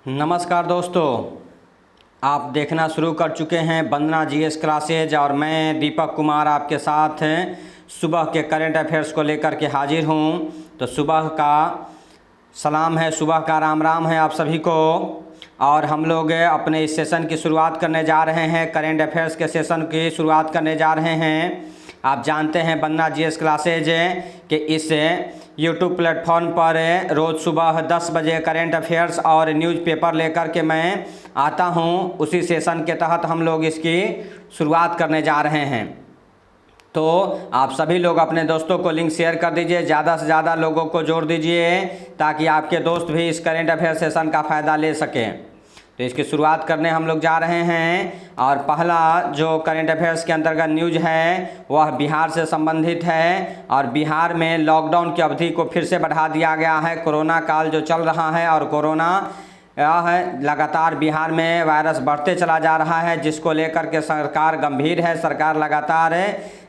नमस्कार दोस्तों, आप देखना शुरू कर चुके हैं वंदना जीएस क्लासेज और मैं दीपक कुमार आपके साथ सुबह के करंट अफेयर्स को लेकर के हाजिर हूं। तो सुबह का सलाम है, सुबह का राम राम है आप सभी को। और हम लोग अपने इस सेशन की शुरुआत करने जा रहे हैं, करंट अफेयर्स के सेशन की शुरुआत करने जा रहे हैं। आप जानते हैं वंदना जीएस क्लासेज कि इस यूट्यूब प्लेटफॉर्म पर रोज़ सुबह 10 बजे करंट अफेयर्स और न्यूज़पेपर लेकर के मैं आता हूं। उसी सेशन के तहत हम लोग इसकी शुरुआत करने जा रहे हैं। तो आप सभी लोग अपने दोस्तों को लिंक शेयर कर दीजिए, ज़्यादा से ज़्यादा लोगों को जोड़ दीजिए ताकि आपके दोस्त भी इस करंट अफेयर सेशन का फ़ायदा ले सकें। तो इसकी शुरुआत करने हम लोग जा रहे हैं और पहला जो करंट अफेयर्स के अंतर्गत न्यूज़ है वह बिहार से संबंधित है। और बिहार में लॉकडाउन की अवधि को फिर से बढ़ा दिया गया है। कोरोना काल जो चल रहा है और कोरोना है लगातार बिहार में वायरस बढ़ते चला जा रहा है, जिसको लेकर के सरकार गंभीर है। सरकार लगातार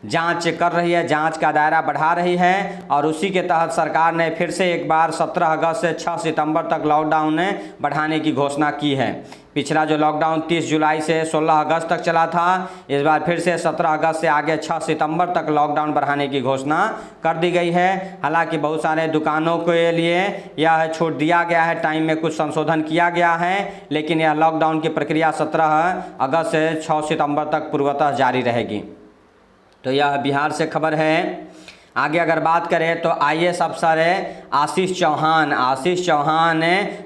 जांच कर रही है, जांच का दायरा बढ़ा रही है और उसी के तहत सरकार ने फिर से एक बार 17 अगस्त से 6 सितंबर तक लॉकडाउन बढ़ाने की घोषणा की है। पिछला जो लॉकडाउन 30 जुलाई से 16 अगस्त तक चला था, इस बार फिर से 17 अगस्त से आगे 6 सितंबर तक लॉकडाउन बढ़ाने की घोषणा कर दी गई है। हालांकि बहुत सारे दुकानों के लिए यह छूट दिया गया है, टाइम में कुछ संशोधन किया गया है, लेकिन यह लॉकडाउन की प्रक्रिया 17 अगस्त से 6 सितंबर तक पूर्वतः जारी रहेगी। तो यह बिहार से खबर है। आगे अगर बात करें तो आईएएस अफसर आशीष चौहान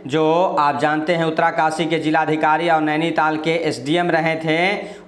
जो आप जानते हैं उत्तरकाशी के जिलाधिकारी और नैनीताल के एसडीएम रहे थे,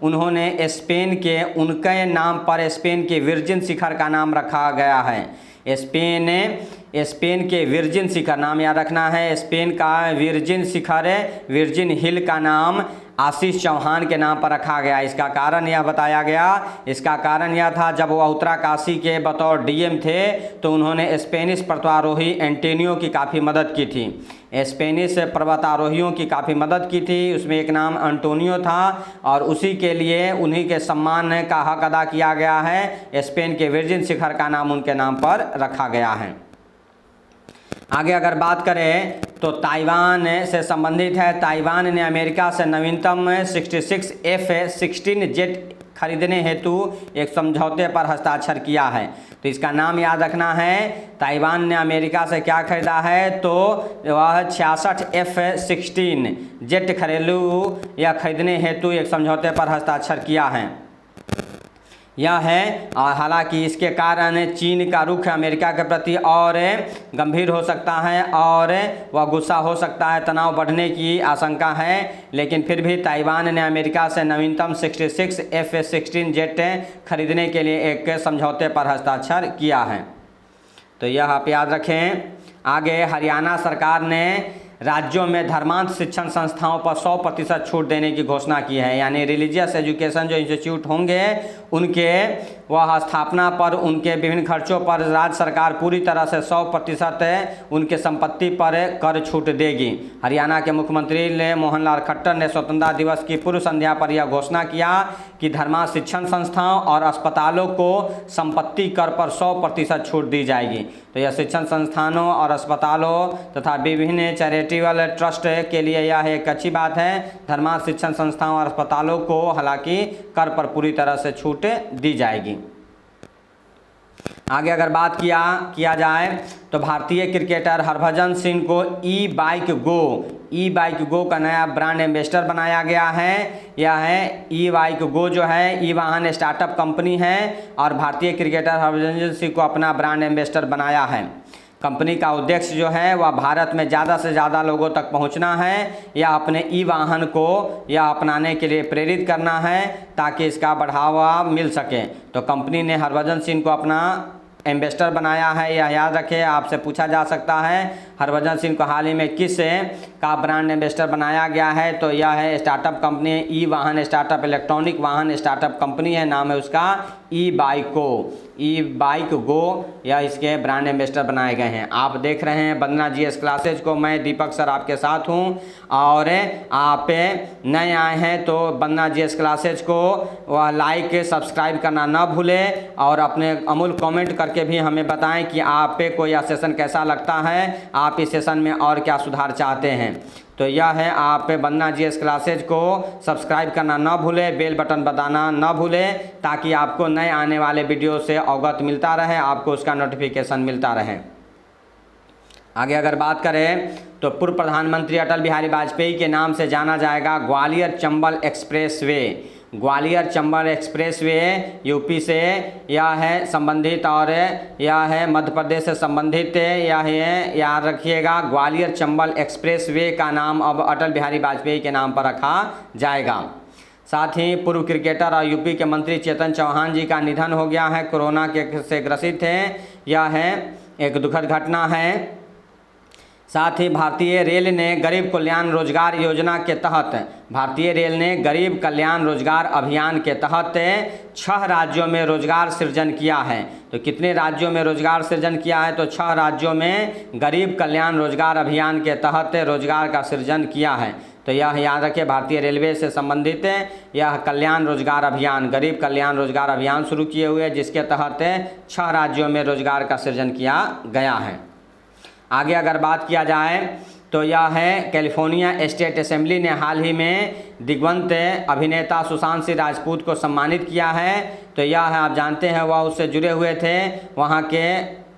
उन्होंने स्पेन के उनके नाम पर स्पेन के वर्जिन शिखर का नाम रखा गया है। स्पेन के वर्जिन शिखर नाम याद रखना है। स्पेन का वर्जिन शिखर वर्जिन हिल का नाम आशीष चौहान के नाम पर रखा गया। इसका कारण यह बताया गया, इसका कारण यह था जब वह उत्तरकाशी के बतौर डीएम थे तो उन्होंने स्पेनिश पर्वतारोही एंटोनियो की काफ़ी मदद की थी। स्पेनिश पर्वतारोहियों की काफ़ी मदद की थी, उसमें एक नाम एंटोनियो था और उसी के लिए उन्हीं के सम्मान का हक अदा किया गया है। स्पेन के वर्जिन शिखर का नाम उनके नाम पर रखा गया है। आगे अगर बात करें तो ताइवान से संबंधित है। ताइवान ने अमेरिका से नवीनतम 66 F-16 जेट खरीदने हेतु एक समझौते पर हस्ताक्षर किया है। तो इसका नाम याद रखना है। ताइवान ने अमेरिका से क्या खरीदा है तो वह 66 F-16 जेट घरेलू या खरीदने हेतु एक समझौते पर हस्ताक्षर किया है। यह है और हालांकि इसके कारण चीन का रुख अमेरिका के प्रति और गंभीर हो सकता है और वह गुस्सा हो सकता है, तनाव बढ़ने की आशंका है। लेकिन फिर भी ताइवान ने अमेरिका से नवीनतम 66 F-16 जेट खरीदने के लिए एक समझौते पर हस्ताक्षर किया है। तो यह आप याद रखें। आगे हरियाणा सरकार ने राज्यों में धर्मांत शिक्षण संस्थाओं पर 100% छूट देने की घोषणा की है। यानी रिलीजियस एजुकेशन जो इंस्टीट्यूट होंगे उनके वह स्थापना पर उनके विभिन्न खर्चों पर राज्य सरकार पूरी तरह से 100% उनके संपत्ति पर कर छूट देगी। हरियाणा के मुख्यमंत्री मोहन लाल खट्टर ने स्वतंत्रता दिवस की पूर्व संध्या पर यह घोषणा किया कि धर्मांत शिक्षण संस्थाओं और अस्पतालों को संपत्ति कर पर 100% छूट दी जाएगी। तो यह शिक्षण संस्थानों और अस्पतालों तथा विभिन्न चैरिटेबल ट्रस्ट के लिए यह एक अच्छी बात है। धर्मांत शिक्षण संस्थाओं और अस्पतालों को हालांकि कर पर पूरी तरह से छूट दी जाएगी। आगे अगर बात किया जाए तो भारतीय क्रिकेटर हरभजन सिंह को ई बाइक गो का नया ब्रांड एम्बेसडर बनाया गया है। यह है ई बाइक गो जो है ई वाहन स्टार्टअप कंपनी है और भारतीय क्रिकेटर हरभजन सिंह को अपना ब्रांड एम्बेसडर बनाया है। कंपनी का उद्देश्य जो है वह भारत में ज़्यादा से ज़्यादा लोगों तक पहुंचना है या अपने ई वाहन को या अपनाने के लिए प्रेरित करना है ताकि इसका बढ़ावा मिल सके। तो कंपनी ने हरभजन सिंह को अपना एम्बेसडर बनाया है। यह याद रखें, आपसे पूछा जा सकता है हरभजन सिंह को हाल ही में किस का ब्रांड एम्बेसडर बनाया गया है तो यह है स्टार्टअप कंपनी ई वाहन स्टार्टअप इलेक्ट्रॉनिक वाहन स्टार्टअप कंपनी है, नाम है उसका ई बाइक गो या इसके ब्रांड एम्बेसडर बनाए गए हैं। आप देख रहे हैं वंदना जीएस क्लासेज को, मैं दीपक सर आपके साथ हूं और आप नए आए हैं तो वंदना जीएस क्लासेज को वह लाइक सब्सक्राइब करना ना भूलें और अपने अमूल कमेंट करके भी हमें बताएं कि आप को यह सेशन कैसा लगता है, आप इस सेशन में और क्या सुधार चाहते हैं। तो यह है, आप वंदना जीएस क्लासेज को सब्सक्राइब करना ना भूलें, बेल बटन बताना ना भूलें, ताकि आपको नए आने वाले वीडियो से अवगत मिलता रहे, आपको उसका नोटिफिकेशन मिलता रहे। आगे अगर बात करें तो पूर्व प्रधानमंत्री अटल बिहारी वाजपेयी के नाम से जाना जाएगा Gwalior Chambal express way. Gwalior Chambal express way UP से यह है संबंधित, और यह है मध्य प्रदेश से संबंधित। यह है, याद रखिएगा, ग्वालियर चंबल एक्सप्रेस वे का नाम अब अटल बिहारी वाजपेयी के नाम पर रखा जाएगा। साथ ही पूर्व क्रिकेटर और यूपी के मंत्री चेतन चौहान जी का निधन हो गया है, कोरोना से ग्रसित थे। यह है एक दुखद घटना है। साथ ही भारतीय रेल ने गरीब कल्याण रोजगार योजना के तहत, भारतीय रेल ने गरीब कल्याण रोजगार अभियान के तहत 6 राज्यों में रोजगार सृजन किया है। तो कितने राज्यों में रोजगार सृजन किया है? तो 6 राज्यों में गरीब कल्याण रोजगार अभियान के तहत रोजगार का सृजन किया है। तो यह याद रखें, भारतीय रेलवे से संबंधित यह कल्याण रोजगार अभियान, गरीब कल्याण रोजगार अभियान शुरू किए हुए, जिसके तहत 6 राज्यों में रोजगार का सृजन किया गया है। आगे अगर बात किया जाए तो यह है, कैलिफोर्निया स्टेट असेंबली ने हाल ही में दिग्गंत अभिनेता सुशांत सिंह राजपूत को सम्मानित किया है। तो यह है, आप जानते हैं, वह उससे जुड़े हुए थे, वहाँ के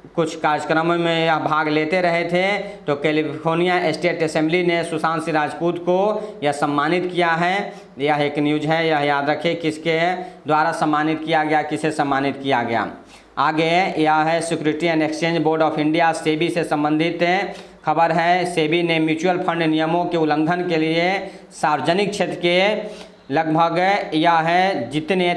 कुछ कार्यक्रमों में यह भाग लेते रहे थे। तो कैलिफोर्निया स्टेट असेंबली ने सुशांत सिंह राजपूत को यह सम्मानित किया है। यह एक न्यूज़ है, यह याद रखें किसके द्वारा सम्मानित किया गया, किसे सम्मानित किया गया। आगे यह है, security and exchange board of India SEBI से संबंधित खबर है। सेबी ने म्यूचुअल फंड नियमों के उल्लंघन के लिए सार्वजनिक क्षेत्र के लगभग यह है जितने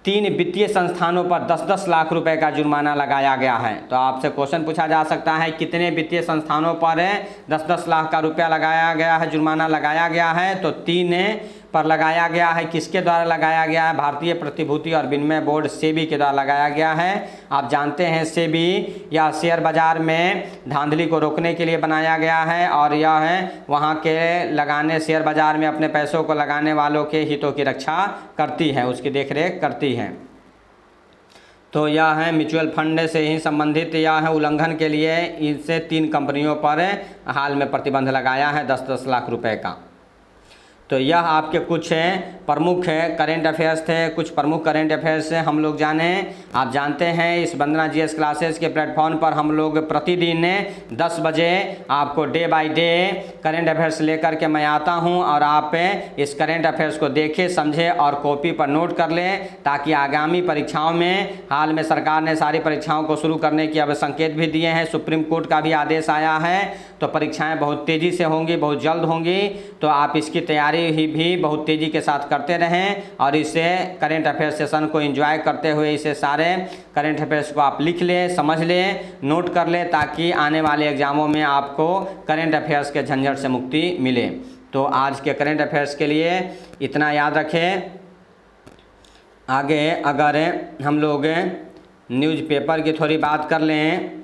तीन वित्तीय संस्थानों पर 10-10 लाख रुपए का जुर्माना लगाया गया है। तो आपसे क्वेश्चन पूछा जा सकता है, कितने वित्तीय संस्थानों पर 10-10 लाख का रुपया लगाया गया है, जुर्माना लगाया गया है? तो 3 पर लगाया गया है। किसके द्वारा लगाया गया है? भारतीय प्रतिभूति और विनिमय बोर्ड सेबी के द्वारा लगाया गया है। आप जानते हैं सेबी या शेयर बाजार में धांधली को रोकने के लिए बनाया गया है, और यह है वहाँ के शेयर बाजार में अपने पैसों को लगाने वालों के हितों की रक्षा करती है, उसकी देखरेख करती है। तो यह है म्यूचुअल फंड से ही संबंधित, यह है उल्लंघन के लिए इनसे 3 कंपनियों पर हाल में प्रतिबंध लगाया है 10-10 लाख रुपए का। तो यह आपके कुछ प्रमुख करेंट अफेयर्स थे, कुछ प्रमुख करेंट अफेयर्स हम लोग जाने। आप जानते हैं इस वंदना जीएस क्लासेस के प्लेटफॉर्म पर हम लोग प्रतिदिन 10 बजे आपको day by day current affairs लेकर के मैं आता हूं, और आप इस करेंट अफेयर्स को देखें, समझें और कॉपी पर नोट कर लें, ताकि आगामी परीक्षाओं में, हाल में सरकार ने सारी परीक्षाओं को शुरू करने की अब संकेत भी दिए हैं, सुप्रीम कोर्ट का भी आदेश आया है। तो परीक्षाएँ बहुत तेज़ी से होंगी, बहुत जल्द होंगी। तो आप इसकी तैयारी ही भी बहुत तेज़ी के साथ करते रहें, और इसे करेंट अफेयर सेशन को एंजॉय करते हुए इसे सारे करेंट अफेयर्स को आप लिख लें, समझ लें, नोट कर लें, ताकि आने वाले एग्जामों में आपको करेंट अफेयर्स के झंझट से मुक्ति मिले। तो आज के करेंट अफेयर्स के लिए इतना याद रखें। आगे अगर हम लोग न्यूज़पेपर की थोड़ी बात कर लें,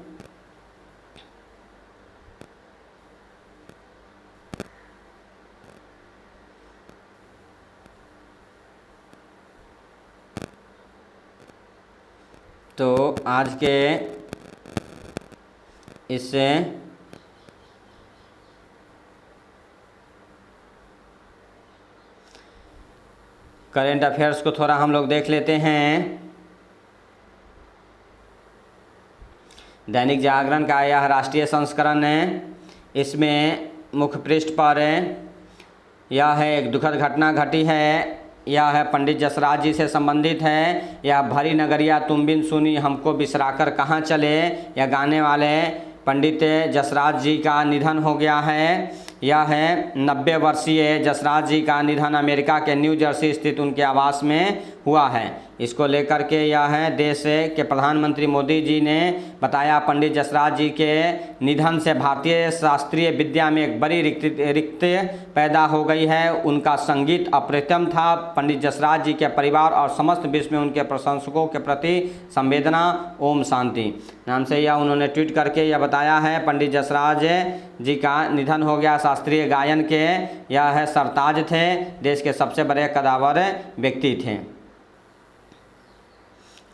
तो आज के इससे करेंट अफेयर्स को थोड़ा हम लोग देख लेते हैं। दैनिक जागरण का यह राष्ट्रीय संस्करण है, इसमें मुख्य पृष्ठ पर यह है एक दुखद घटना घटी है। यह है पंडित जसराज जी से संबंधित है। यह भरी नगरिया तुम बिन सुनी हमको बिसराकर कहाँ चले, यह गाने वाले पंडित जसराज जी का निधन हो गया है। यह है 90 वर्षीय जसराज जी का निधन अमेरिका के न्यू जर्सी स्थित उनके आवास में हुआ है। इसको लेकर के यह है देश के प्रधानमंत्री मोदी जी ने बताया, पंडित जसराज जी के निधन से भारतीय शास्त्रीय विद्या में एक बड़ी रिक्त पैदा हो गई है। उनका संगीत अप्रतिम था। पंडित जसराज जी के परिवार और समस्त विश्व में उनके प्रशंसकों के प्रति संवेदना। ओम शांति नाम से यह उन्होंने ट्वीट करके यह बताया है। पंडित जसराज जी का निधन हो गया। शास्त्रीय गायन के यह है सरताज थे, देश के सबसे बड़े कद्दावर व्यक्ति थे।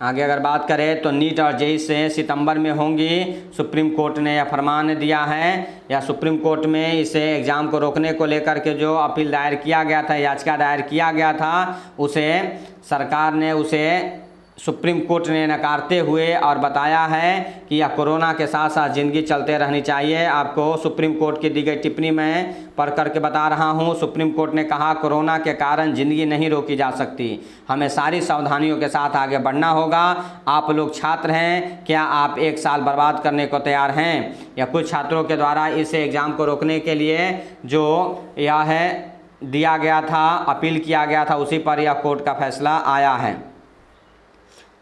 आगे अगर बात करें तो नीट और जेईई से सितंबर में होंगी। सुप्रीम कोर्ट ने यह फरमान दिया है, या सुप्रीम कोर्ट में इसे एग्ज़ाम को रोकने को लेकर के जो अपील दायर किया गया था, याचिका दायर किया गया था, उसे सरकार ने उसे सुप्रीम कोर्ट ने नकारते हुए और बताया है कि यह कोरोना के साथ साथ ज़िंदगी चलते रहनी चाहिए। आपको सुप्रीम कोर्ट की दी गई टिप्पणी में पढ़ करके बता रहा हूँ। सुप्रीम कोर्ट ने कहा, कोरोना के कारण ज़िंदगी नहीं रोकी जा सकती, हमें सारी सावधानियों के साथ आगे बढ़ना होगा। आप लोग छात्र हैं, क्या आप एक साल बर्बाद करने को तैयार हैं? या कुछ छात्रों के द्वारा इस एग्ज़ाम को रोकने के लिए जो यह है दिया गया था, अपील किया गया था, उसी पर यह कोर्ट का फैसला आया है।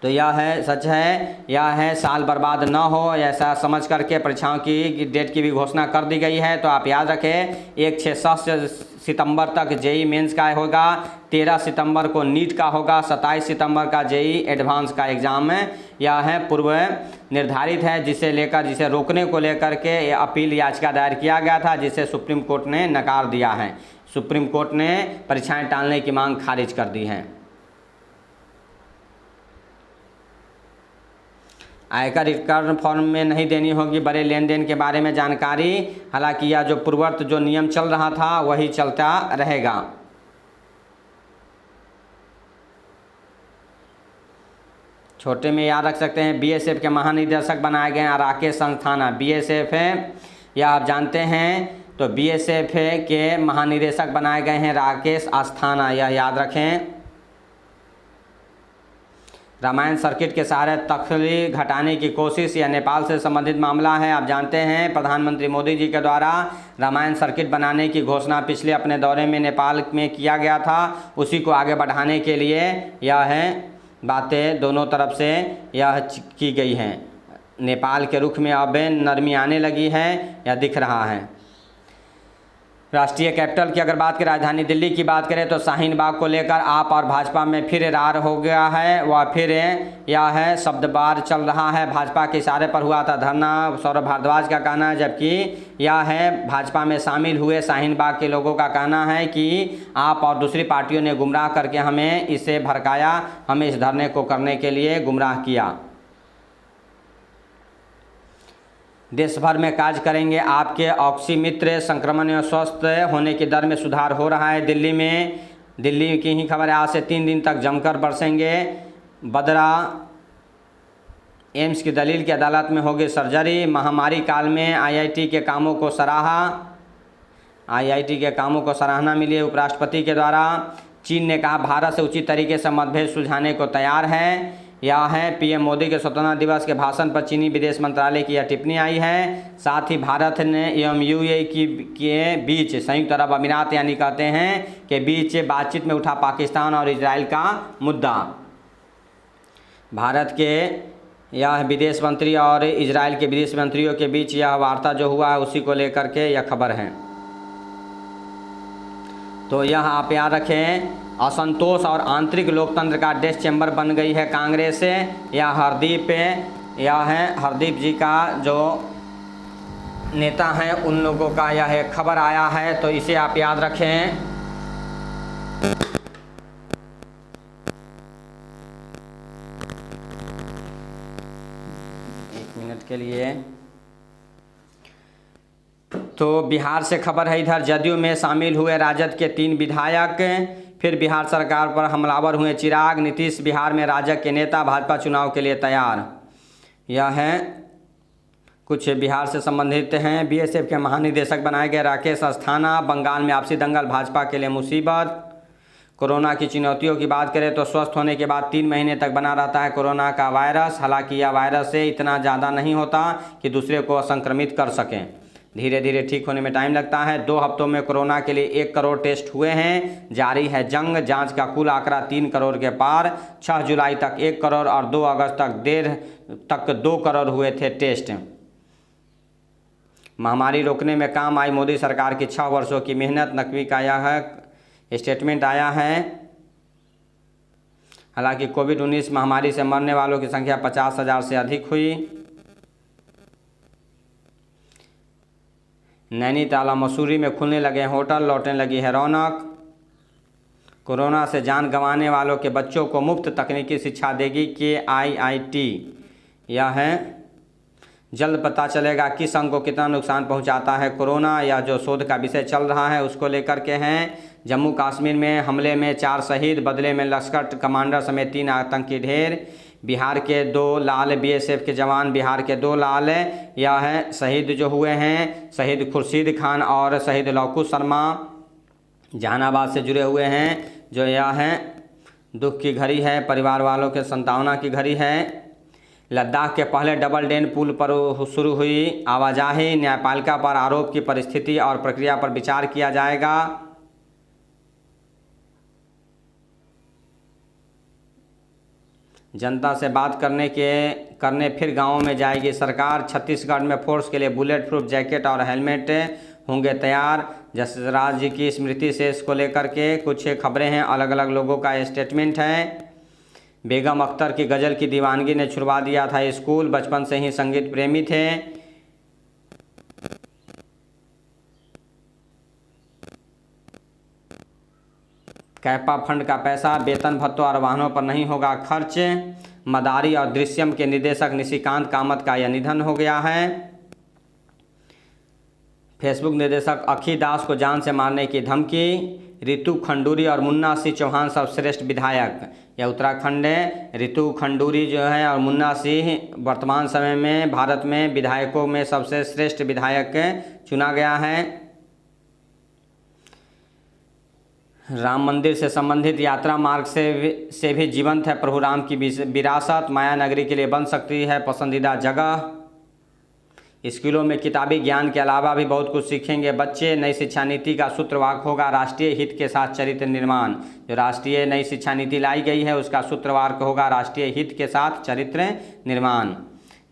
तो यह है, सच है, यह है साल बर्बाद ना हो, ऐसा समझ करके परीक्षाओं की डेट की भी घोषणा कर दी गई है। तो आप याद रखें, 1 सितंबर तक जेईई मेंस का होगा, 13 सितंबर को नीट का होगा, 27 सितंबर का जेईई एडवांस का एग्ज़ाम है। यह है पूर्व निर्धारित है, जिसे रोकने को लेकर के अपील याचिका दायर किया गया था, जिसे सुप्रीम कोर्ट ने नकार दिया है। सुप्रीम कोर्ट ने परीक्षाएं टालने की मांग खारिज कर दी है। आयकर रिटर्न फॉर्म में नहीं देनी होगी बड़े लेन देन के बारे में जानकारी। हालांकि यह जो पूर्ववर्त जो नियम चल रहा था वही चलता रहेगा। छोटे में याद रख सकते हैं, बीएसएफ के महानिदेशक बनाए गए हैं राकेश अस्थाना। बीएसएफ है, यह आप जानते हैं, तो बीएसएफ के महानिदेशक बनाए गए हैं राकेश अस्थाना, यह याद रखें। रामायण सर्किट के सहारे तख्ती घटाने की कोशिश, यह नेपाल से संबंधित मामला है। आप जानते हैं, प्रधानमंत्री मोदी जी के द्वारा रामायण सर्किट बनाने की घोषणा पिछले अपने दौरे में नेपाल में किया गया था। उसी को आगे बढ़ाने के लिए यह है बातें दोनों तरफ से यह की गई हैं। नेपाल के रुख में अब नरमी आने लगी है, यह दिख रहा है। राष्ट्रीय कैपिटल की अगर बात करें, राजधानी दिल्ली की बात करें, तो शाहीन बाग को लेकर आप और भाजपा में फिर रार हो गया है। वह फिर यह है शब्दबार चल रहा है। भाजपा के इशारे पर हुआ था धरना, सौरभ भारद्वाज का कहना है, जबकि यह है भाजपा में शामिल हुए शाहीन बाग के लोगों का कहना है कि आप और दूसरी पार्टियों ने गुमराह करके हमें इसे भड़काया, हमें इस धरने को करने के लिए गुमराह किया। देश भर में कार्य करेंगे आपके ऑक्सीमित्र, संक्रमण एवं स्वस्थ होने की दर में सुधार हो रहा है। दिल्ली की ही खबर है, आज से 3 दिन तक जमकर बरसेंगे। बदरा एम्स की दलील की अदालत में होगी सर्जरी। महामारी काल में आईआईटी के कामों को सराहना मिली है उपराष्ट्रपति के द्वारा। चीन ने कहा, भारत से उचित तरीके से मतभेद सुलझाने को तैयार है। यह है पीएम मोदी के स्वतंत्रता दिवस के भाषण पर चीनी विदेश मंत्रालय की यह टिप्पणी आई है। साथ ही भारत ने एवं यूएई के बीच, संयुक्त अरब अमीरात यानी कहते हैं, के बीच बातचीत में उठा पाकिस्तान और इजराइल का मुद्दा। भारत के यह विदेश मंत्री और इजराइल के विदेश मंत्रियों के बीच यह वार्ता जो हुआ है, उसी को लेकर के यह खबर है। तो यह आप याद रखें, असंतोष और आंतरिक लोकतंत्र का डेथ चैम्बर बन गई है कांग्रेस से। यह हरदीप जी का जो नेता हैं उन लोगों का यह एक खबर आया है, तो इसे आप याद रखें। एक मिनट के लिए। तो बिहार से खबर है, इधर जदयू में शामिल हुए राजद के 3 विधायक। फिर बिहार सरकार पर हमलावर हुए चिराग। नीतीश बिहार में राजद के नेता भाजपा चुनाव के लिए तैयार। यह है कुछ बिहार से संबंधित हैं। बीएसएफ के महानिदेशक बनाए गए राकेश अस्थाना। बंगाल में आपसी दंगल भाजपा के लिए मुसीबत। कोरोना की चुनौतियों की बात करें तो स्वस्थ होने के बाद 3 महीने तक बना रहता है कोरोना का वायरस। हालांकि यह वायरस से इतना ज़्यादा नहीं होता कि दूसरे को संक्रमित कर सकें। धीरे धीरे ठीक होने में टाइम लगता है। 2 हफ्तों में कोरोना के लिए 1 करोड़ टेस्ट हुए हैं। जारी है जंग। जांच का कुल आंकड़ा 3 करोड़ के पार। 6 जुलाई तक 1 करोड़ और 2 अगस्त तक 2 करोड़ हुए थे टेस्ट। महामारी रोकने में काम आई मोदी सरकार की 6 वर्षों की मेहनत। नकवी का यह स्टेटमेंट आया है। हालांकि कोविड-19 महामारी से मरने वालों की संख्या 50,000 से अधिक हुई। नैनीताल और मसूरी में खुलने लगे होटल, लौटने लगी है रौनक। कोरोना से जान गंवाने वालों के बच्चों को मुफ्त तकनीकी शिक्षा देगी KIIT। यह है जल्द पता चलेगा किस अंग को कितना नुकसान पहुंचाता है कोरोना। यह जो शोध का विषय चल रहा है उसको लेकर के हैं। जम्मू कश्मीर में हमले में 4 शहीद, बदले में लश्कर कमांडर समेत 3 आतंकी ढेर। बिहार के 2 लाल BSF के जवान, बिहार के 2 लाल यह है शहीद जो हुए हैं, शहीद खुर्शीद खान और शहीद लौकू शर्मा जहानाबाद से जुड़े हुए हैं। जो यह है दुख की घड़ी है, परिवार वालों के सांत्वना की घड़ी है। लद्दाख के पहले डबल डेन पुल पर शुरू हुई आवाजाही, न्यायपालिका पर आरोप की परिस्थिति और प्रक्रिया पर विचार किया जाएगा। जनता से बात करने फिर गांवों में जाएगी सरकार। छत्तीसगढ़ में फोर्स के लिए बुलेट प्रूफ जैकेट और हेलमेट होंगे तैयार। जसराज जी की स्मृति से इसको लेकर के कुछ खबरें हैं, अलग अलग लोगों का स्टेटमेंट है। बेगम अख्तर की गज़ल की दीवानगी ने छुड़वा दिया था स्कूल, बचपन से ही संगीत प्रेमी थे। कैपा फंड का पैसा वेतन भत्तों और वाहनों पर नहीं होगा खर्च। मदारी और दृश्यम के निदेशक निशिकांत कामत का यह निधन हो गया है। फेसबुक निदेशक अखी दास को जान से मारने की धमकी। रितु खंडूरी और मुन्ना सिंह चौहान सर्वश्रेष्ठ विधायक। यह उत्तराखंड है। रितु खंडूरी जो है और मुन्ना सिंह वर्तमान समय में भारत में विधायकों में सबसे श्रेष्ठ विधायक चुना गया है। राम मंदिर से संबंधित यात्रा मार्ग से भी जीवंत है प्रभु राम की विरासत। माया नगरी के लिए बन सकती है पसंदीदा जगह। स्कूलों में किताबी ज्ञान के अलावा भी बहुत कुछ सीखेंगे बच्चे। नई शिक्षा नीति का सूत्रवाक होगा राष्ट्रीय हित के साथ चरित्र निर्माण। जो राष्ट्रीय नई शिक्षा नीति लाई गई है उसका सूत्रवाक होगा राष्ट्रीय हित के साथ चरित्र निर्माण।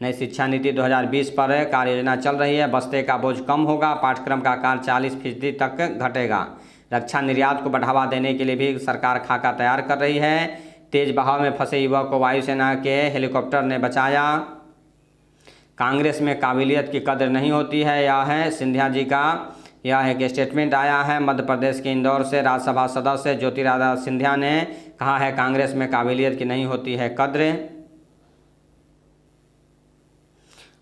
नई शिक्षा नीति 2020 पर कार्य योजना चल रही है। बस्ते का बोझ कम होगा, पाठ्यक्रम का कार्य 40% तक घटेगा। रक्षा निर्यात को बढ़ावा देने के लिए भी सरकार खाका तैयार कर रही है। तेज बहाव में फंसे युवक को वायुसेना के हेलीकॉप्टर ने बचाया। कांग्रेस में काबिलियत की कदर नहीं होती है, यह है सिंधिया जी का यह एक स्टेटमेंट आया है। मध्य प्रदेश के इंदौर से राज्यसभा सदस्य ज्योतिरादित्य सिंधिया ने कहा है कांग्रेस में काबिलियत की नहीं होती है कद्र।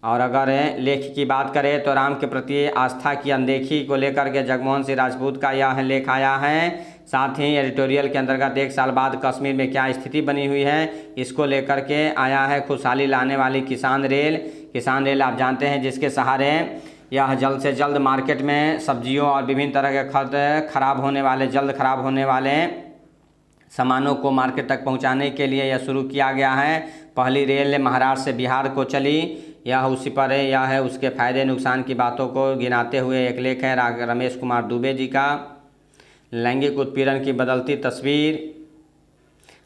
और अगर लेख की बात करें तो राम के प्रति आस्था की अनदेखी को लेकर के जगमोहन सिंह राजपूत का यह लेख आया है। साथ ही एडिटोरियल के अंतर्गत 1 साल बाद कश्मीर में क्या स्थिति बनी हुई है इसको लेकर के आया है। खुशहाली लाने वाली किसान रेल आप जानते हैं जिसके सहारे यह जल्द से जल्द मार्केट में सब्जियों और विभिन्न तरह के जल्द खराब होने वाले सामानों को मार्केट तक पहुंचाने के लिए यह शुरू किया गया है। पहली रेल महाराष्ट्र से बिहार को चली, यह उसी पर है। यह है उसके फायदे नुकसान की बातों को गिनाते हुए एक लेख है रमेश कुमार दुबे जी का। लैंगिक उत्पीड़न की बदलती तस्वीर।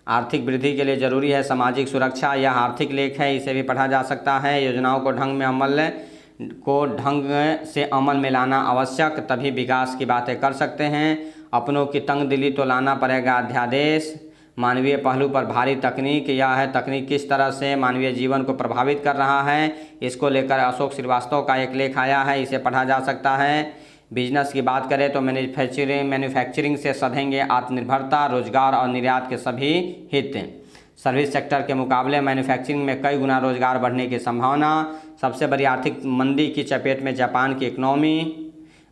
आर्थिक वृद्धि के लिए जरूरी है सामाजिक सुरक्षा, यह आर्थिक लेख है, इसे भी पढ़ा जा सकता है। योजनाओं को ढंग से अमल में लाना आवश्यक, तभी विकास की बातें कर सकते हैं। अपनों की तंग दिली तो लाना पड़ेगा अध्यादेश। मानवीय पहलू पर भारी तकनीक, यह है तकनीक किस तरह से मानवीय जीवन को प्रभावित कर रहा है, इसको लेकर अशोक श्रीवास्तव का एक लेख आया है, इसे पढ़ा जा सकता है। बिजनेस की बात करें तो मैन्युफैक्चरिंग से सधेंगे आत्मनिर्भरता, रोजगार और निर्यात के सभी हित। सर्विस सेक्टर के मुकाबले मैन्युफैक्चरिंग में कई गुना रोजगार बढ़ने की संभावना। सबसे बड़ी आर्थिक मंदी की चपेट में जापान की इकनॉमी।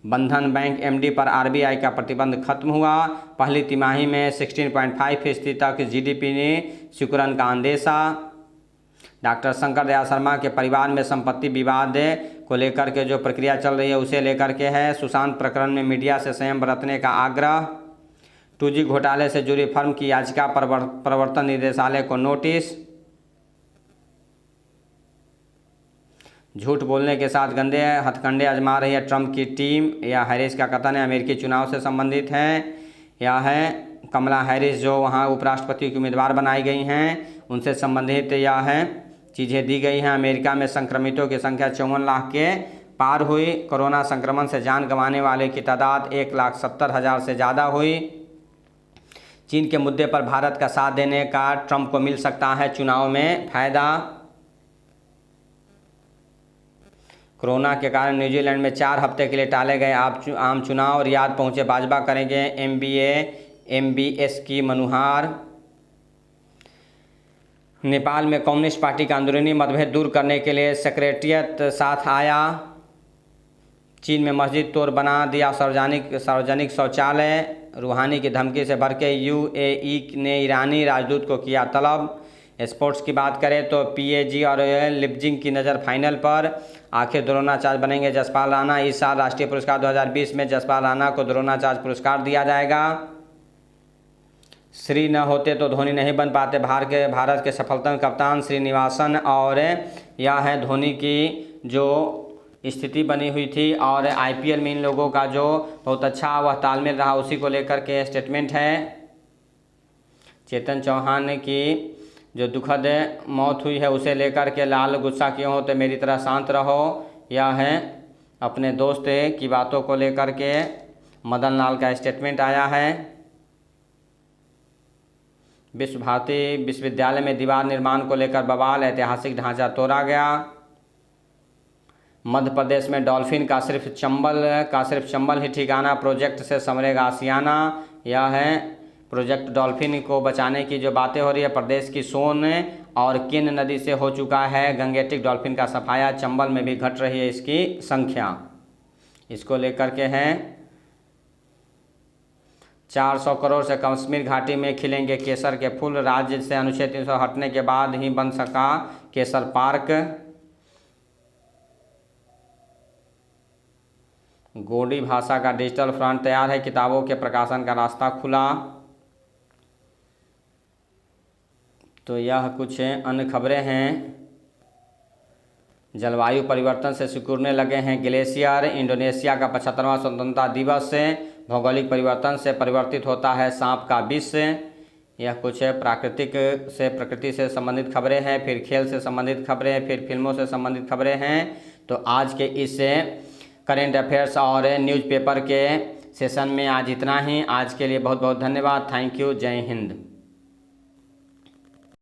बंधन बैंक MD पर RBI का प्रतिबंध खत्म हुआ। पहली तिमाही में 16.5% तक GDP ने सिकुड़न का अंदेशा। डॉक्टर शंकर दयाल शर्मा के परिवार में संपत्ति विवाद को लेकर के जो प्रक्रिया चल रही है उसे लेकर के है। सुशांत प्रकरण में मीडिया से संयम बरतने का आग्रह। 2G घोटाले से जुड़ी फर्म की याचिका प्रवर्तन निदेशालय को नोटिस। झूठ बोलने के साथ गंदे हथकंडे आजमा रही है ट्रंप की टीम, यह हैरिस का कथन है, अमेरिकी चुनाव से संबंधित है। यह है कमला हैरिस जो वहां उपराष्ट्रपति की उम्मीदवार बनाई गई हैं, उनसे संबंधित यह है चीज़ें दी गई हैं। अमेरिका में संक्रमितों की संख्या 54 लाख के पार हुई। कोरोना संक्रमण से जान गंवाने वाले की तादाद 1,70,000 से ज़्यादा हुई। चीन के मुद्दे पर भारत का साथ देने का ट्रंप को मिल सकता है चुनाव में फायदा। कोरोना के कारण न्यूजीलैंड में 4 हफ्ते के लिए टाले गए आम चुनाव। रियाद पहुंचे भाजपा करेंगे MBS की मनुहार। नेपाल में कम्युनिस्ट पार्टी का अंदरूनी मतभेद दूर करने के लिए सेक्रेटेरिएट साथ आया। चीन में मस्जिद तोड़ बना दिया सार्वजनिक शौचालय। रूहानी की धमकी से भड़के UAE ने ईरानी राजदूत को किया तलब। स्पोर्ट्स की बात करें तो PAG और लिपजिंग की नज़र फाइनल पर। आखिर द्रोणाचार्य बनेंगे जसपाल राणा। इस साल राष्ट्रीय पुरस्कार 2020 में जसपाल राणा को द्रोणाचार्य पुरस्कार दिया जाएगा। श्री न होते तो धोनी नहीं बन पाते भारत के सफलतम कप्तान श्रीनिवासन। और यह है धोनी की जो स्थिति बनी हुई थी और IPL में इन लोगों का जो बहुत अच्छा वह तालमेल रहा, उसी को लेकर के स्टेटमेंट है। चेतन चौहान की जो दुखद मौत हुई है उसे लेकर के लाल गुस्सा क्यों होते, मेरी तरह शांत रहो। यह है अपने दोस्त की बातों को लेकर के मदन लाल का स्टेटमेंट आया है। विश्व भारती विश्वविद्यालय में दीवार निर्माण को लेकर बवाल, ऐतिहासिक ढांचा तोड़ा गया। मध्य प्रदेश में डॉल्फिन का सिर्फ चंबल ही ठिकाना, प्रोजेक्ट से संवरेगा आसियाना। यह है प्रोजेक्ट डॉल्फिन को बचाने की जो बातें हो रही है। प्रदेश की सोन और किन नदी से हो चुका है गंगेटिक डॉल्फिन का सफाया, चंबल में भी घट रही है इसकी संख्या। इसको लेकर के हैं 400 करोड़ से कश्मीर घाटी में खिलेंगे केसर के फूल। राज्य से अनुच्छेद 300 हटने के बाद ही बन सका केसर पार्क। गोंडी भाषा का डिजिटल फ्रंट तैयार है, किताबों के प्रकाशन का रास्ता खुला। तो यह कुछ अन्य खबरें हैं। जलवायु परिवर्तन से सिकुड़ने लगे हैं ग्लेशियर। इंडोनेशिया का 75वां स्वतंत्रता दिवस। भौगोलिक परिवर्तन से परिवर्तित होता है सांप का विष। यह कुछ प्रकृति से संबंधित खबरें हैं। फिर खेल से संबंधित खबरें, फिर फिल्मों से संबंधित खबरें हैं। तो आज के इस करेंट अफेयर्स और न्यूज़पेपर के सेशन में आज इतना ही। आज के लिए बहुत बहुत धन्यवाद। Thank you. जय हिंद।